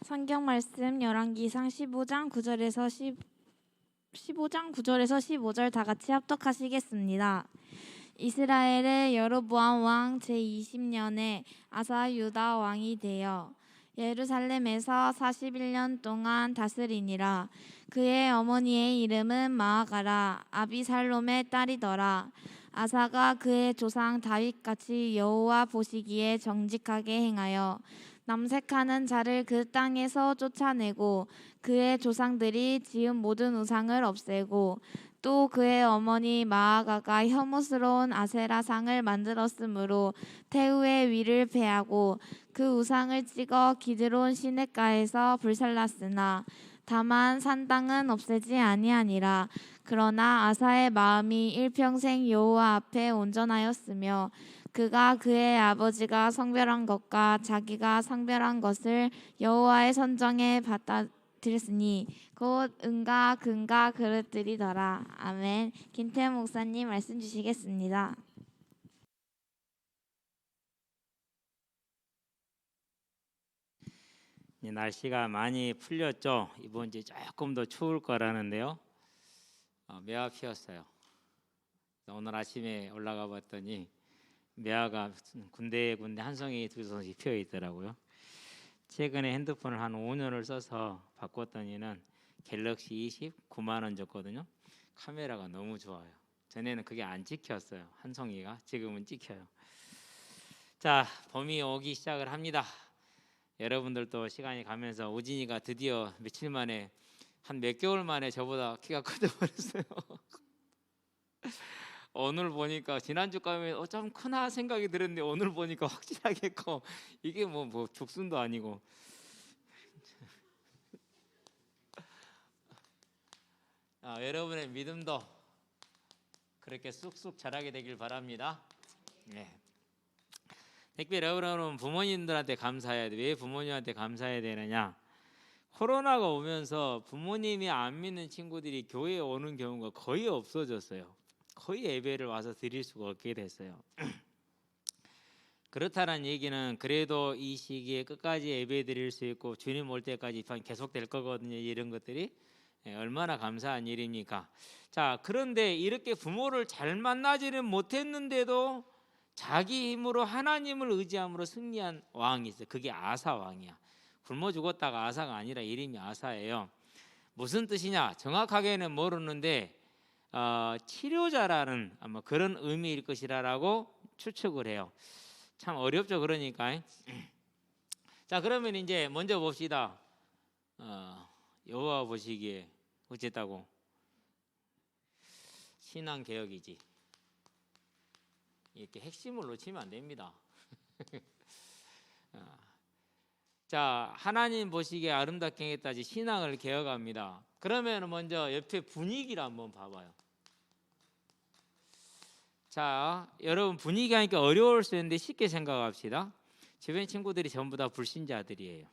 성경 말씀 열왕기상 15장 9절에서 15절 다 같이 합독하시겠습니다. 이스라엘의 여로보암 왕 제20년에 아사 유다 왕이 되어 예루살렘에서 41년 동안 다스리니라. 그의 어머니의 이름은 마아가라 아비살롬의 딸이더라. 아사가 그의 조상 다윗같이 여호와 보시기에 정직하게 행하여 남색하는 자를 그 땅에서 쫓아내고 그의 조상들이 지은 모든 우상을 없애고 또 그의 어머니 마아가가 혐오스러운 아세라상을 만들었으므로 태우의 위를 패하고 그 우상을 찍어 기드론 시냇가에서 불살랐으나 다만 산 땅은 없애지 아니하니라. 그러나 아사의 마음이 일평생 여호와 앞에 온전하였으며 그가 그의 아버지가 성별한 것과 자기가 성별한 것을 여호와의 선정에 받아들였으니 곧 은과 금과 그릇들이더라. 아멘. 김태현 목사님 말씀 주시겠습니다. 날씨가 많이 풀렸죠. 이번 주에 조금 더 추울 거라는데요. 매화 피었어요. 오늘 아침에 올라가 봤더니 매화가 군데군데 한 송이 두 송이 피어 있더라고요. 최근에 핸드폰을 한 5년을 써서 바꿨더니는 갤럭시 20 9만 원 줬거든요. 카메라가 너무 좋아요. 전에는 그게 안 찍혔어요. 한 송이가. 지금은 찍혀요. 자, 봄이 오기 시작을 합니다. 여러분들도 시간이 가면서 우진이가 드디어 며칠 만에 한 몇 개월 만에 저보다 키가 커져버렸어요. 오늘 보니까 지난주까지는 좀 크나 생각이 들었는데 오늘 보니까 확실하게 커. 이게 뭐 죽순도 아니고. 여러분의 믿음도 그렇게 쑥쑥 자라게 되길 바랍니다. 네. 특별히 여러분은 부모님들한테 감사해야 돼. 왜 부모님한테 감사해야 되느냐? 코로나가 오면서 부모님이 안 믿는 친구들이 교회에 오는 경우가 거의 없어졌어요. 거의 예배를 와서 드릴 수가 없게 됐어요. 그렇다는 얘기는 그래도 이 시기에 끝까지 예배 드릴 수 있고 주님 올 때까지 계속될 거거든요. 이런 것들이 얼마나 감사한 일입니까? 자, 그런데 이렇게 부모를 잘 만나지는 못했는데도 자기 힘으로 하나님을 의지함으로 승리한 왕이 있어요. 그게 아사 왕이야. 굶어 죽었다가 아사가 아니라 이름이 아사예요. 무슨 뜻이냐? 정확하게는 모르는데 치료자라는 아마 그런 의미일 것이라고 추측을 해요. 참 어렵죠. 그러니까. 자, 그러면 이제 먼저 봅시다. 여호와 보시기에 어쨌다고? 신앙 개혁이지. 이렇게 핵심을 놓치면 안 됩니다. 자, 하나님 보시기에 아름답게 행했다지 신앙을 개혁합니다. 그러면 먼저 옆에 분위기를 한번 봐봐요. 자, 여러분 분위기 하니까 어려울 수 있는데 쉽게 생각합시다. 주변 친구들이 전부 다 불신자들이에요.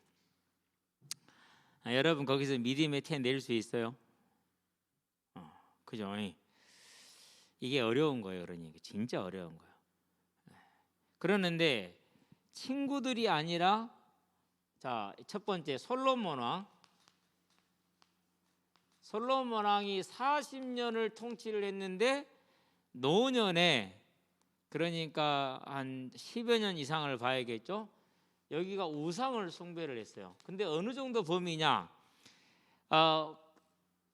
여러분 거기서 믿음의 태 낼 수 있어요? 그죠? 이게 어려운 거예요. 그러니까 진짜 어려운 거예요. 그러는데 친구들이 아니라 자, 첫 번째 솔로몬 왕이 40년을 통치를 했는데 노년에 그러니까 한 10여 년 이상을 봐야겠죠. 여기가 우상을 숭배를 했어요. 근데 어느 정도 범위냐?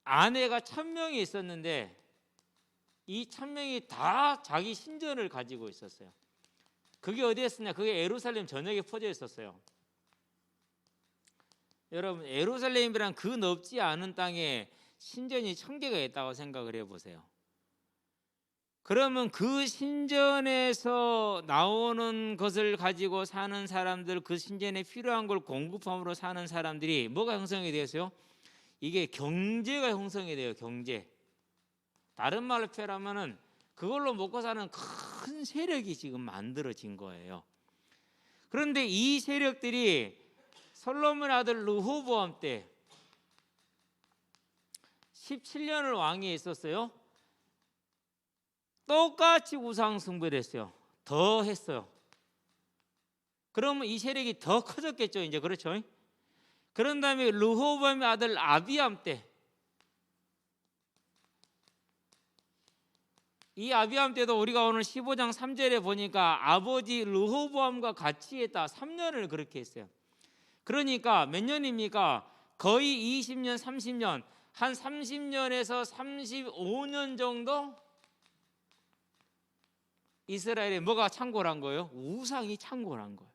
아내가 1000명이 있었는데 이 1000명이 다 자기 신전을 가지고 있었어요. 그게 어디에 있었냐? 그게 예루살렘 전역에 퍼져 있었어요. 여러분, 예루살렘이란 그 넓지 않은 땅에 신전이 1000개가 있다고 생각을 해보세요. 그러면 그 신전에서 나오는 것을 가지고 사는 사람들, 그 신전에 필요한 걸 공급함으로 사는 사람들이 뭐가 형성이 되었어요? 이게 경제가 형성이 돼요. 경제. 다른 말로 표현하면은 그걸로 먹고 사는 큰 세력이 지금 만들어진 거예요. 그런데 이 세력들이 솔로몬 아들 르호보암 때 17년을 왕위에 있었어요. 똑같이 우상 숭배를 했어요. 더 했어요. 그러면 이 세력이 더 커졌겠죠. 이제 그렇죠. 그런 다음에 르호보암의 아들 아비암 때, 이 아비암 때도 우리가 오늘 15장 3절에 보니까 아버지 르호보암과 같이 했다. 3년을 그렇게 했어요. 그러니까 몇 년입니까? 거의 20년, 30년, 한 30년에서 35년 정도 이스라엘에 뭐가 창궐한 거예요? 우상이 창궐한 거예요.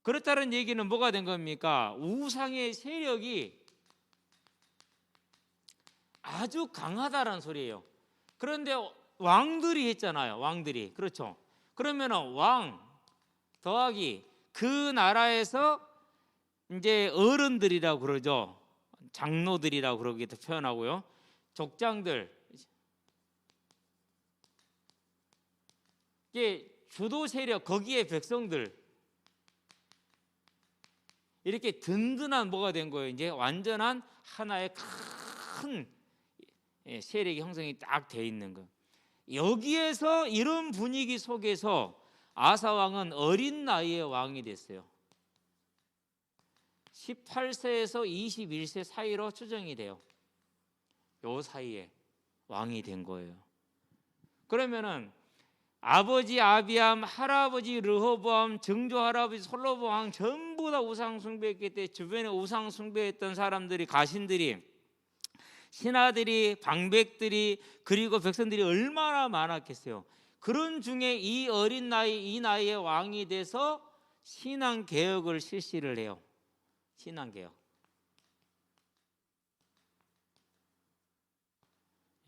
그렇다는 얘기는 뭐가 된 겁니까? 우상의 세력이 아주 강하다는 소리예요. 그런데 왕들이 했잖아요. 왕들이. 그렇죠. 그러면은 왕 더하기 그 나라에서 이제 어른들이라고 그러죠. 장로들이라고 그러기도 표현하고요. 족장들, 이게 주도 세력, 거기에 백성들, 이렇게 든든한 뭐가 된 거예요. 이제 완전한 하나의 큰 세력의 형성이 딱 돼 있는 거예요. 여기에서 이런 분위기 속에서 아사 왕은 어린 나이에 왕이 됐어요. 18세에서 21세 사이로 추정이 돼요. 요 사이에 왕이 된 거예요. 그러면은 아버지 아비암, 할아버지 르호보암, 증조 할아버지 솔로몬 전부 다 우상 숭배했기 때문에 주변에 우상 숭배했던 사람들이, 가신들이, 신하들이, 방백들이, 그리고 백성들이 얼마나 많았겠어요. 그런 중에 이 어린 나이, 이 나이에 왕이 돼서 신앙 개혁을 실시를 해요. 신앙 개혁.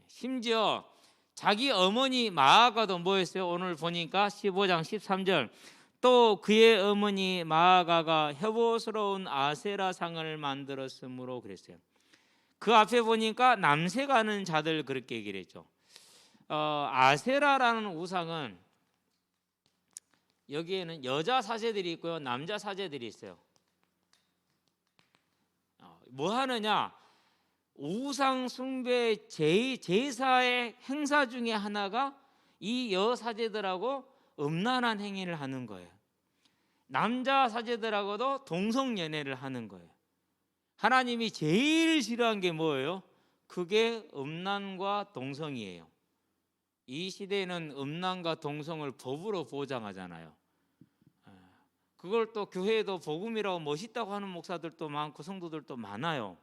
심지어 자기 어머니 마아가도 뭐였어요? 오늘 보니까 15장 13절, 또 그의 어머니 마아가가 혐오스러운 아세라 상을 만들었으므로 그랬어요. 그 앞에 보니까 남색하는 자들 그렇게 얘기를 했죠. 아세라라는 우상은 여기에는 여자 사제들이 있고요, 남자 사제들이 있어요. 뭐 하느냐? 우상 숭배 제사의 행사 중에 하나가 이 여사제들하고 음란한 행위를 하는 거예요. 남자 사제들하고도 동성연애를 하는 거예요. 하나님이 제일 싫어한 게 뭐예요? 그게 음란과 동성이에요. 이 시대에는 음란과 동성을 법으로 보장하잖아요. 그걸 또 교회에도 복음이라고 멋있다고 하는 목사들도 많고 성도들도 많아요.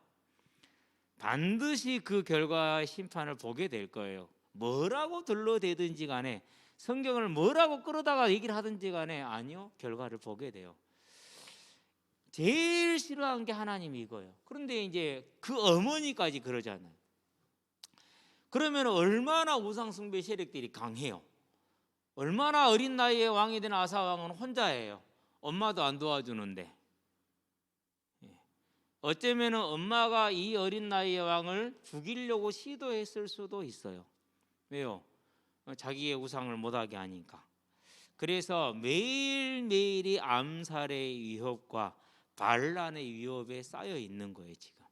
반드시 그 결과의 심판을 보게 될 거예요. 뭐라고 둘러대든지 간에, 성경을 뭐라고 끌어다가 얘기를 하든지 간에, 아니요, 결과를 보게 돼요. 제일 싫어하는 게 하나님이 이거예요. 그런데 이제 그 어머니까지 그러잖아요. 그러면 얼마나 우상숭배 세력들이 강해요. 얼마나 어린 나이에 왕이 된 아사 왕은 혼자예요. 엄마도 안 도와주는데. 어쩌면 엄마가 이 어린 나이의 왕을 죽이려고 시도했을 수도 있어요. 왜요? 자기의 우상을 못하게 하니까. 그래서 매일매일이 암살의 위협과 반란의 위협에 쌓여 있는 거예요, 지금.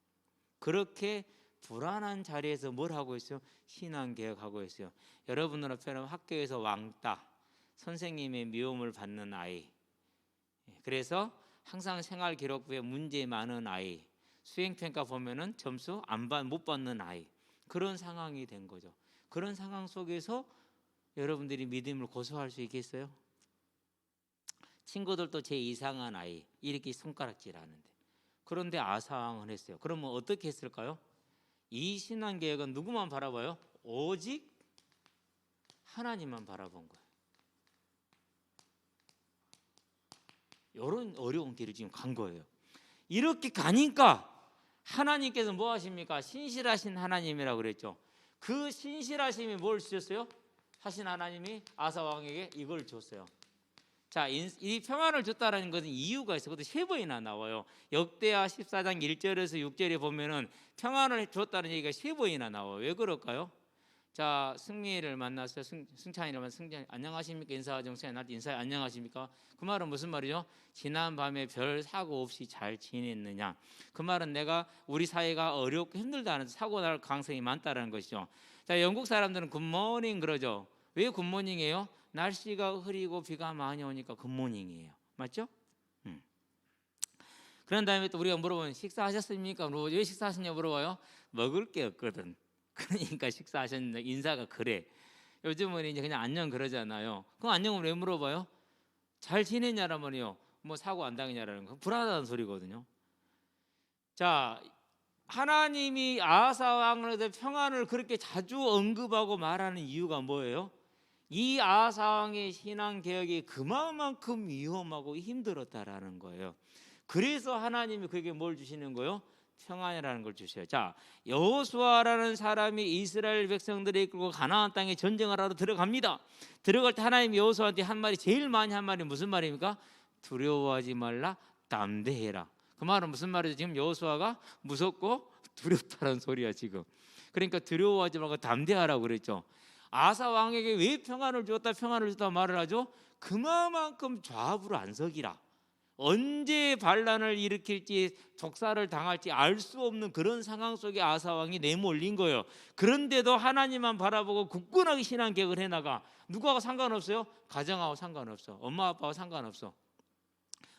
그렇게 불안한 자리에서 뭘 하고 있어요? 신앙개혁하고 있어요. 여러분으로 표현하면 학교에서 왕따, 선생님의 미움을 받는 아이, 그래서 항상 생활기록부에 문제 많은 아이, 수행평가 보면은 점수 못 받는 아이, 그런 상황이 된 거죠. 그런 상황 속에서 여러분들이 믿음을 고수할 수 있겠어요? 친구들도 제 이상한 아이 이렇게 손가락질하는데, 그런데 아사왕은 했어요. 그러면 어떻게 했을까요? 이 신앙개혁은 누구만 바라봐요? 오직 하나님만 바라본 거예요. 이런 어려운 길을 지금 간 거예요. 이렇게 가니까 하나님께서 뭐 하십니까? 신실하신 하나님이라고 그랬죠. 그 신실하심이 뭘 주셨어요? 하신 하나님이 아사 왕에게 이걸 줬어요. 자, 이 평안을 줬다라는 것은 이유가 있어요. 그것도 세 번이나 나와요. 역대하 14장 1절에서 6절에 보면은 평안을 줬다는 얘기가 세 번이나 나와요. 왜 그럴까요? 자, 승리를 만났어요. 승찬이를 만났어요. 승찬이 안녕하십니까? 인사하죠. 승찬이 나한테 인사해. 안녕하십니까? 그 말은 무슨 말이죠? 지난 밤에 별 사고 없이 잘 지냈느냐? 그 말은 내가 우리 사회가 어렵고 힘들다는, 사고 날 가능성이 많다는 것이죠. 자, 영국 사람들은 굿모닝 그러죠. 왜 굿모닝이에요? 날씨가 흐리고 비가 많이 오니까 굿모닝이에요. 맞죠? 그런 다음에 또 우리가 물어보면 식사하셨습니까? 왜 식사하셨냐 물어봐요. 먹을 게 없거든. 그러니까 식사하셨냐 인사가 그래. 요즘은 이제 그냥 안녕 그러잖아요. 그럼 안녕을 왜 물어봐요? 잘 지내냐란 말이요. 뭐 사고 안 당했냐라는 거 불안하다는 소리거든요. 자, 하나님이 아사 왕에 대해 평안을 그렇게 자주 언급하고 말하는 이유가 뭐예요? 이 아사 왕의 신앙 개혁이 그만큼 위험하고 힘들었다라는 거예요. 그래서 하나님이 그에게 뭘 주시는 거예요? 평안이라는 걸 주셔요. 자, 여호수아라는 사람이 이스라엘 백성들을 이끌고 가나안 땅에 전쟁을 하러 들어갑니다. 들어갈 때 하나님이 여호수아한테 한 말이 제일 많이 한 말이 무슨 말입니까? 두려워하지 말라, 담대해라. 그 말은 무슨 말이죠? 지금 여호수아가 무섭고 두렵다는 소리야 지금. 그러니까 두려워하지 말고 담대하라고 그랬죠. 아사 왕에게 왜 평안을 줬다 말을 하죠? 그만큼 좌우로 안 서기라. 언제 반란을 일으킬지 독사를 당할지 알 수 없는 그런 상황 속에 아사 왕이 내몰린 거예요. 그런데도 하나님만 바라보고 굳건하게 신앙 계획을 해나가. 누구하고 상관없어요? 가정하고 상관없어. 엄마 아빠하고 상관없어.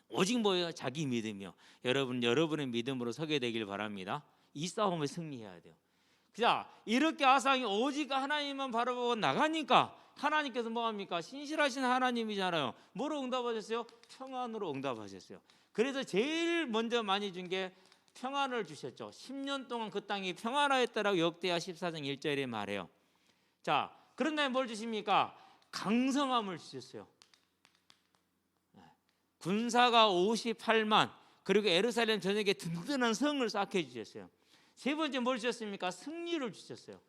오직 뭐예요? 자기 믿음이요. 여러분의 믿음으로 서게 되길 바랍니다. 이 싸움을 승리해야 돼요. 자, 이렇게 아상이 오직 하나님만 바라보고 나가니까 하나님께서 뭐합니까? 신실하신 하나님이잖아요. 뭐로 응답하셨어요? 평안으로 응답하셨어요. 그래서 제일 먼저 많이 준 게 평안을 주셨죠. 10년 동안 그 땅이 평안하였다라고 역대하 14장 1절에 말해요. 자, 그런 다음에 뭘 주십니까? 강성함을 주셨어요. 군사가 58만, 그리고 예루살렘 전역에 든든한 성을 쌓게 주셨어요. 세 번째 뭘 주셨습니까? 승리를 주셨어요.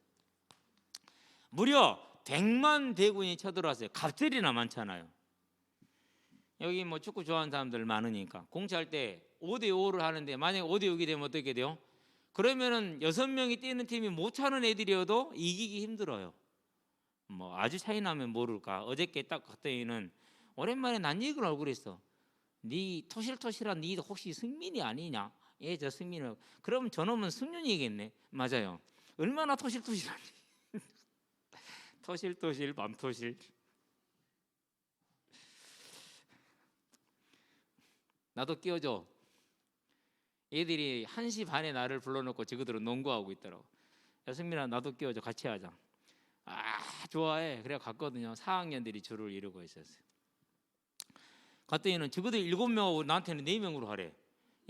무려 100만 대군이 쳐들어왔어요. 갑절이나 많잖아요. 여기 뭐 축구 좋아하는 사람들 많으니까 공차할 때 5대5를 하는데 만약에 5대6이 되면 어떻게 돼요? 그러면은 6명이 뛰는 팀이 못 차는 애들이어도 이기기 힘들어요. 뭐 아주 차이 나면 모를까. 어저께 딱 갔더니는 오랜만에 난 얘기를 알고 그랬어. 네 토실토실한 네 혹시 승민이 아니냐? 예, 저 승민이. 그럼 저놈은 승윤이겠네. 맞아요. 얼마나 토실토실하니. 토실토실 밤토실. 나도 끼워줘. 애들이 1시 반에 나를 불러놓고 지그들은 농구하고 있더라고. 야 승민아 나도 끼워줘. 같이 하자. 아 좋아해. 그래 갔거든요. 4학년들이 줄을 이루고 있었어요. 갔더니는 지그들 7명하고 나한테는 4명으로 하래.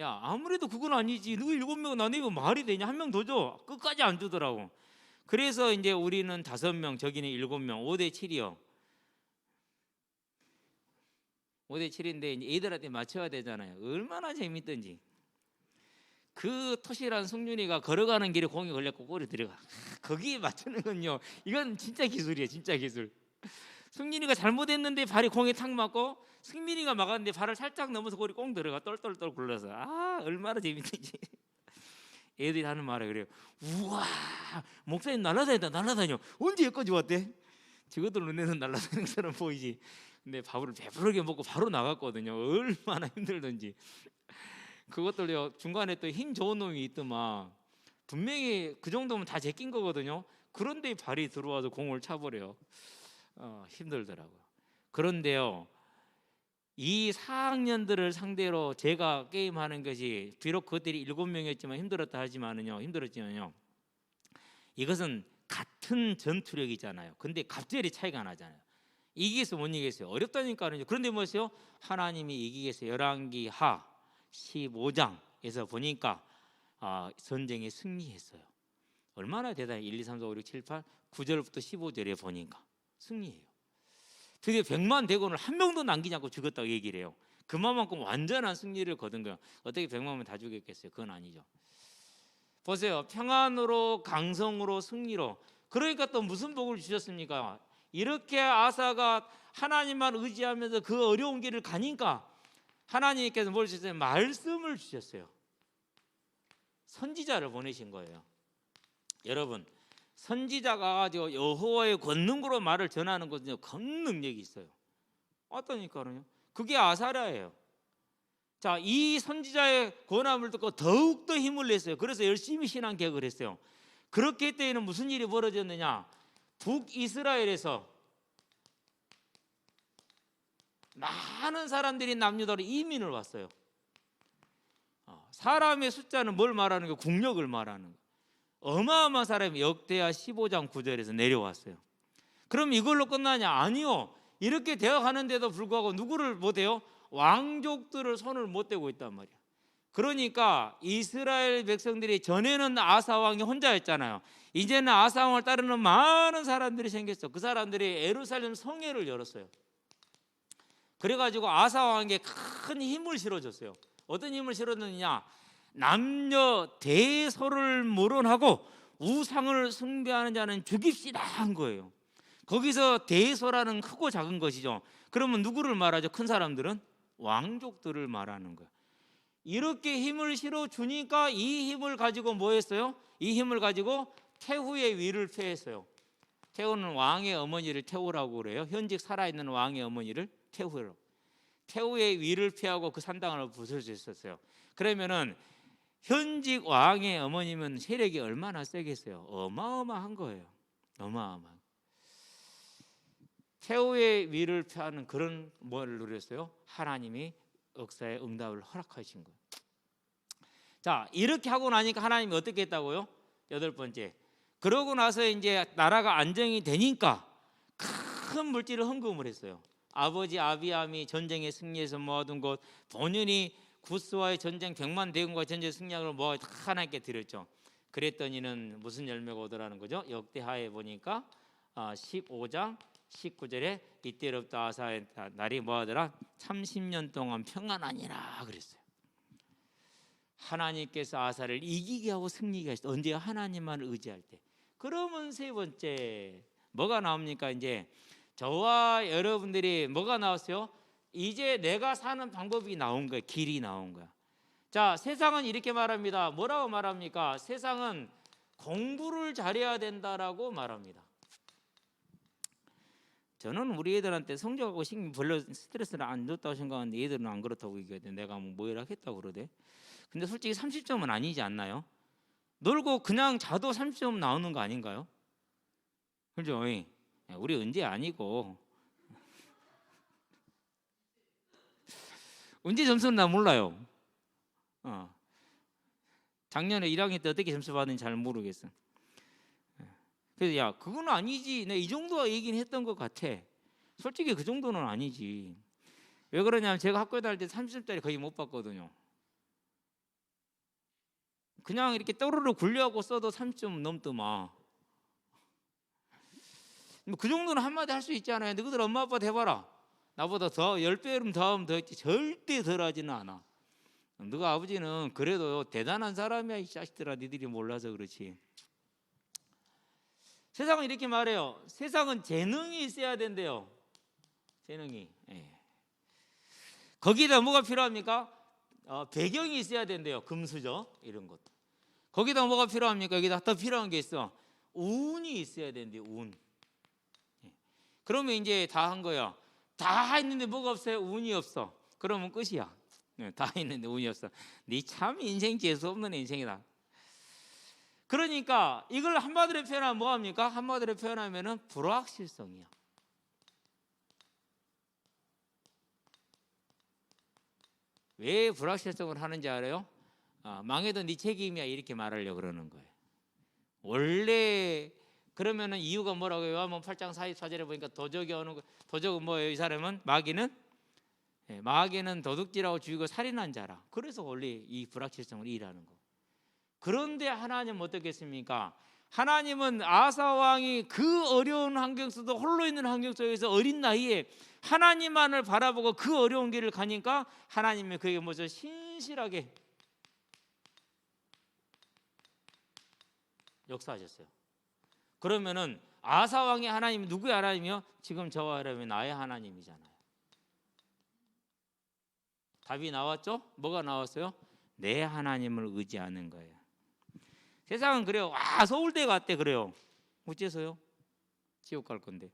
야 아무래도 그건 아니지. 누구 7명 나 4명 말이 되냐? 한 명 더 줘. 끝까지 안 주더라고. 그래서 이제 우리는 5명, 저기는 7명, 5대7이요. 5대7인데 이제 애들한테 맞춰야 되잖아요. 얼마나 재밌던지. 그 토실한 승윤이가 걸어가는 길에 공이 걸렸고 골이 들어가. 거기에 맞추는 건요. 이건 진짜 기술이에요. 진짜 기술. 승민이가 잘못했는데 발이 공에 탁 맞고 승민이가 막았는데 발을 살짝 넘어서 골이 꽁 들어가. 똘똘똘 굴러서. 아 얼마나 재밌는지. 애들이 하는 말에 그래요. 우와 목사님 날아다녀. 언제 여기까지 왔대? 저것들 눈에는 날아다니는 사람 보이지. 근데 밥을 배부르게 먹고 바로 나갔거든요. 얼마나 힘들던지. 그것들요 중간에 또 힘 좋은 놈이 있더만 분명히 그 정도면 다 제낀 거거든요. 그런데 발이 들어와서 공을 차버려요. 힘들더라고요. 그런데요 이 4학년들을 상대로 제가 게임하는 것이 비록 그들이 7명이었지만 힘들었지만요 이것은 같은 전투력이잖아요. 근데 갑절이 차이가 나잖아요. 이기겠어요 못 이기겠어요? 어렵다니까요. 그런데 뭐였어요? 하나님이 이기겠어요. 열왕기하 15장에서 보니까 전쟁에 승리했어요. 얼마나 대단해. 1, 2, 3, 4, 5, 6, 7, 8 9절부터 15절에 보니까 승리해요. 드디어 100만 대군을 한 명도 남기지 않고 죽였다고 얘기를 해요. 그만큼 완전한 승리를 거둔 거예요. 어떻게 100만면 다 죽였겠어요? 그건 아니죠. 보세요. 평안으로 강성으로 승리로. 그러니까 또 무슨 복을 주셨습니까? 이렇게 아사가 하나님만 의지하면서 그 어려운 길을 가니까 하나님께서 뭘 주셨어요? 말씀을 주셨어요. 선지자를 보내신 거예요. 여러분 선지자가 가지고 여호와의 권능으로 말을 전하는 것은요 큰 능력이 있어요. 어떠니까요? 그게 아사랴예요. 자, 이 선지자의 권함을 듣고 더욱더 힘을 냈어요. 그래서 열심히 신앙 개혁을 했어요. 그렇게 할 때에는 무슨 일이 벌어졌느냐? 북이스라엘에서 많은 사람들이 남유다로 이민을 왔어요. 사람의 숫자는 뭘 말하는 거예요? 국력을 말하는 거예요. 어마어마한 사람이 역대하 15장 9절에서 내려왔어요. 그럼 이걸로 끝나냐? 아니요. 이렇게 되어가는데도 불구하고 누구를 못해요? 왕족들을 손을 못 대고 있단 말이야. 그러니까 이스라엘 백성들이 전에는 아사 왕이 혼자였잖아요. 이제는 아사 왕을 따르는 많은 사람들이 생겼어. 그 사람들이 예루살렘 성회를 열었어요. 그래가지고 아사 왕에게 큰 힘을 실어줬어요. 어떤 힘을 실어줬느냐? 남녀 대소를 물론하고 우상을 숭배하는 자는 죽입시다 한 거예요. 거기서 대소라는 크고 작은 것이죠. 그러면 누구를 말하죠? 큰 사람들은 왕족들을 말하는 거예요. 이렇게 힘을 실어 주니까 이 힘을 가지고 뭐 했어요? 이 힘을 가지고 태후의 위를 폐했어요. 태후는 왕의 어머니를 태후라고 그래요. 현직 살아있는 왕의 어머니를 태후라고. 태후의 위를 폐하고 그 산당을 부서졌었어요. 그러면은 현직 왕의 어머니면 세력이 얼마나 세겠어요? 어마어마한 거예요. 어마어마한. 태후의 위를 폐하는 그런 뭘 누렸어요? 하나님이 역사의 응답을 허락하신 거예요. 자, 이렇게 하고 나니까 하나님이 어떻게 했다고요? 8번째. 그러고 나서 이제 나라가 안정이 되니까 큰 물질을 헌금을 했어요. 아버지 아비암이 전쟁에 승리해서 모아둔 것, 본인이 구스와의 전쟁 100만 대군과 전쟁 승리를 모아 다 하나님께 드렸죠. 그랬더니는 무슨 열매가 오더라는 거죠? 역대하에 보니까 15장 19절에 이때로부터 아사의 날이 뭐하더라? 30년 동안 평안하니라 그랬어요. 하나님께서 아사를 이기게 하고 승리게 하셨다. 언제? 하나님만 의지할 때. 그러면 세 번째 뭐가 나옵니까? 이제 저와 여러분들이 뭐가 나왔어요? 이제 내가 사는 방법이 나온 거예요. 길이 나온 거야. 자, 세상은 이렇게 말합니다. 뭐라고 말합니까? 세상은 공부를 잘해야 된다라고 말합니다. 저는 우리 애들한테 성적하고 별로 스트레스를 안 줬다고 생각하는데 애들은 안 그렇다고 얘기하대. 내가 뭐 이라 했다고 그러대. 근데 솔직히 30점은 아니지 않나요? 놀고 그냥 자도 30점 나오는 거 아닌가요? 그죠? 우리 은재 아니고 은재 점수는 나 몰라요. 작년에 1학년 때 어떻게 점수 받는지 잘 모르겠어. 그래서 야, 그건 아니지. 내가 이 정도 얘기는 했던 것 같아. 솔직히 그 정도는 아니지. 왜 그러냐면 제가 학교에 다닐 때 30점짜리 거의 못 받거든요. 그냥 이렇게 또르르 굴려하고 써도 30점 넘더만. 그 정도는 한마디 할 수 있잖아요. 너희들 엄마 아빠 해봐라. 나보다 더 10배름 더 하면 더 했지. 절대 덜 하지는 않아. 너가 아버지는 그래도 대단한 사람이야. 이 자식들아. 니들이 몰라서 그렇지. 세상은 이렇게 말해요. 세상은 재능이 있어야 된대요. 재능이. 거기다 뭐가 필요합니까? 배경이 있어야 된대요. 금수저 이런 것도. 거기다 뭐가 필요합니까? 여기다 더 필요한 게 있어. 운이 있어야 된대요. 운. 그러면 이제 다 한 거야. 다 했는데 뭐가 없어요? 운이 없어. 그러면 끝이야. 다 했는데 운이 없어. 네 참 인생 재수 없는 인생이다. 그러니까 이걸 한마디로 표현하면 뭐합니까? 한마디로 표현하면은 불확실성이야. 왜 불확실성을 하는지 알아요? 망해도 네 책임이야 이렇게 말하려고 그러는 거예요. 원래 그러면은 이유가 뭐라고 해요? 요한복음 8장 44절에 보니까 도적이 오는 거. 도적은 뭐예요? 이 사람은 마귀는 도둑질하고 죽이고 살인한 자라. 그래서 원래 이 불확실성을 일하는 거. 그런데 하나님은 어떻겠습니까? 하나님은 아사 왕이 그 어려운 환경 속도 홀로 있는 환경 속에서 어린 나이에 하나님만을 바라보고 그 어려운 길을 가니까 하나님이 그에게 먼저 신실하게 역사하셨어요. 그러면은 아사 왕의 하나님이 누구의 하나님이요? 지금 저와 여러분이 나의 하나님이잖아요. 답이 나왔죠? 뭐가 나왔어요? 내 하나님을 의지하는 거예요. 세상은 그래요. 와, 서울대 갔대 그래요. 어째서요? 지옥 갈 건데.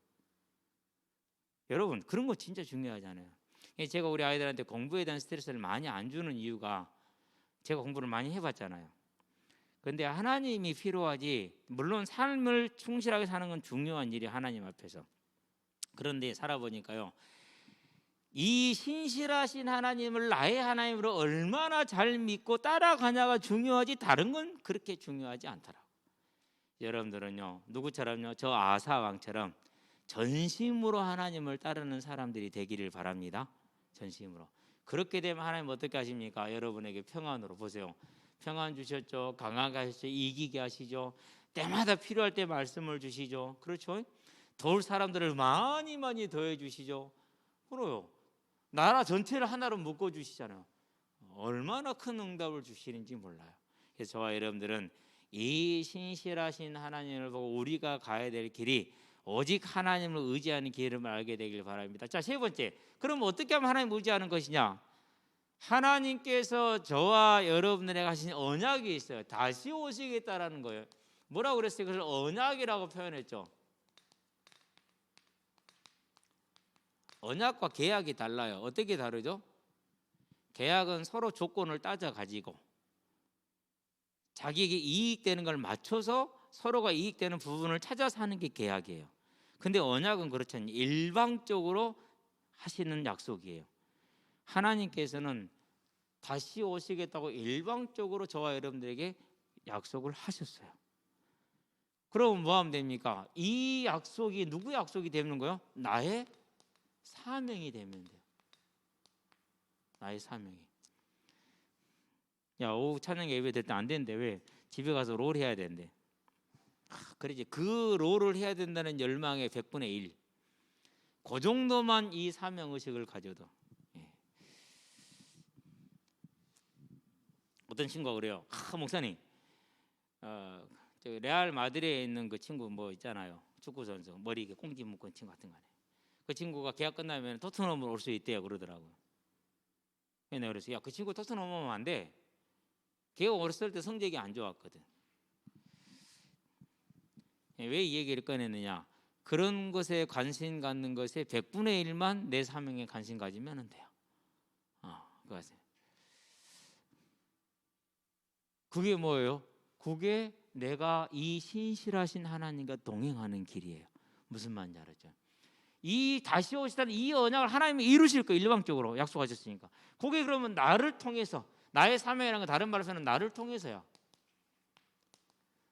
여러분 그런 거 진짜 중요하잖아요. 제가 우리 아이들한테 공부에 대한 스트레스를 많이 안 주는 이유가 제가 공부를 많이 해봤잖아요. 그런데 하나님이 필요하지. 물론 삶을 충실하게 사는 건 중요한 일이 하나님 앞에서. 그런데 살아보니까요. 이 신실하신 하나님을 나의 하나님으로 얼마나 잘 믿고 따라가냐가 중요하지 다른 건 그렇게 중요하지 않더라고요. 여러분들은요, 누구처럼요? 저 아사 왕처럼 전심으로 하나님을 따르는 사람들이 되기를 바랍니다. 전심으로. 그렇게 되면 하나님 어떻게 하십니까? 여러분에게 평안으로. 보세요. 평안 주셨죠. 강하게 하셨죠. 이기게 하시죠. 때마다 필요할 때 말씀을 주시죠. 그렇죠? 도울 사람들을 많이 많이 더해 주시죠. 그래요. 나라 전체를 하나로 묶어 주시잖아요. 얼마나 큰 응답을 주시는지 몰라요. 그래서 저와 여러분들은 이 신실하신 하나님을 보고 우리가 가야 될 길이 오직 하나님을 의지하는 길을 알게 되길 바랍니다. 자, 세 번째. 그럼 어떻게 하면 하나님을 의지하는 것이냐? 하나님께서 저와 여러분들에게 하신 언약이 있어요. 다시 오시겠다라는 거예요. 뭐라고 그랬어요? 그걸 언약이라고 표현했죠. 언약과 계약이 달라요. 어떻게 다르죠? 계약은 서로 조건을 따져 가지고 자기에게 이익되는 걸 맞춰서 서로가 이익되는 부분을 찾아서 하는 게 계약이에요. 근데 언약은 그렇지 않아요. 일방적으로 하시는 약속이에요. 하나님께서는 다시 오시겠다고 일방적으로 저와 여러분들에게 약속을 하셨어요. 그럼 뭐 하면 됩니까? 이 약속이 누구의 약속이 되는 거예요? 나의 사명이 되면 돼요. 나의 사명이. 야, 오후 찬양 예배 될 때 안 되는데 왜? 집에 가서 롤 해야 되는데. 그러지. 그 롤을 해야 된다는 열망의 100분의 1. 그 정도만 이 사명 의식을 가져도. 어떤 친구가 그래요. 목사님, 저 레알 마드리에 있는 그 친구 뭐 있잖아요. 축구 선수 머리 꽁지 묶은 친구 같은 거네. 그 친구가 계약 끝나면 토트넘으로 올 수 있대요. 그러더라고요. 내가 그래서 야, 그 친구 토트넘 오면 안 돼. 걔가 어렸을 때 성적이 안 좋았거든. 왜 이 얘기를 꺼냈느냐? 그런 것에 관심 갖는 것에 100분의 1만 내 사명에 관심 가지면 돼요. 그거세요. 그게 뭐예요? 그게 내가 이 신실하신 하나님과 동행하는 길이에요. 무슨 말인지 알았죠? 이 다시 오시다는 이 언약을 하나님이 이루실 거예요. 일방적으로 약속하셨으니까. 그게 그러면 나를 통해서, 나의 사명이라는 건 다른 말로 해서는 나를 통해서야.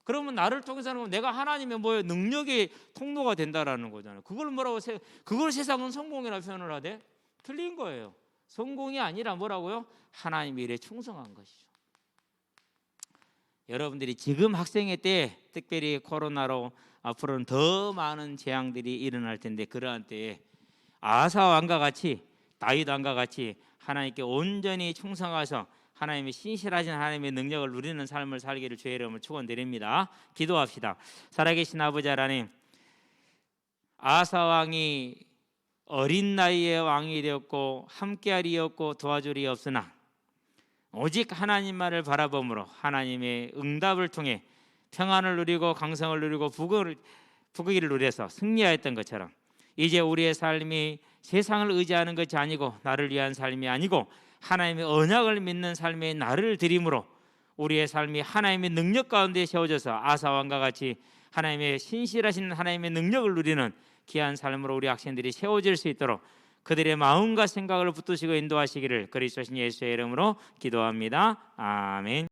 그러면 나를 통해서는 내가 하나님의 뭐예요? 능력의 통로가 된다라는 거잖아요. 그걸 뭐라고 그걸 세상은 성공이라고 표현을 하대? 틀린 거예요. 성공이 아니라 뭐라고요? 하나님의 일에 충성한 것이죠. 여러분들이 지금 학생회 때 특별히 코로나로 앞으로는 더 많은 재앙들이 일어날 텐데 그러한 때에 아사 왕과 같이 다윗 왕과 같이 하나님께 온전히 충성하셔서 하나님의 신실하신 하나님의 능력을 누리는 삶을 살기를 주의 이름으로 축원드립니다. 기도합시다. 살아계신 아버지 하나님, 아사 왕이 어린 나이에 왕이 되었고 함께하리였고 도와주리 없으나 오직 하나님만을 바라봄으로 하나님의 응답을 통해 평안을 누리고 강성을 누리고 부귀를 누려서 승리하였던 것처럼 이제 우리의 삶이 세상을 의지하는 것이 아니고 나를 위한 삶이 아니고 하나님의 언약을 믿는 삶의 나를 드림으로 우리의 삶이 하나님의 능력 가운데 세워져서 아사왕과 같이 하나님의 신실하신 하나님의 능력을 누리는 귀한 삶으로 우리 학생들이 세워질 수 있도록 그들의 마음과 생각을 붙드시고 인도하시기를 그리스도신 예수의 이름으로 기도합니다. 아멘.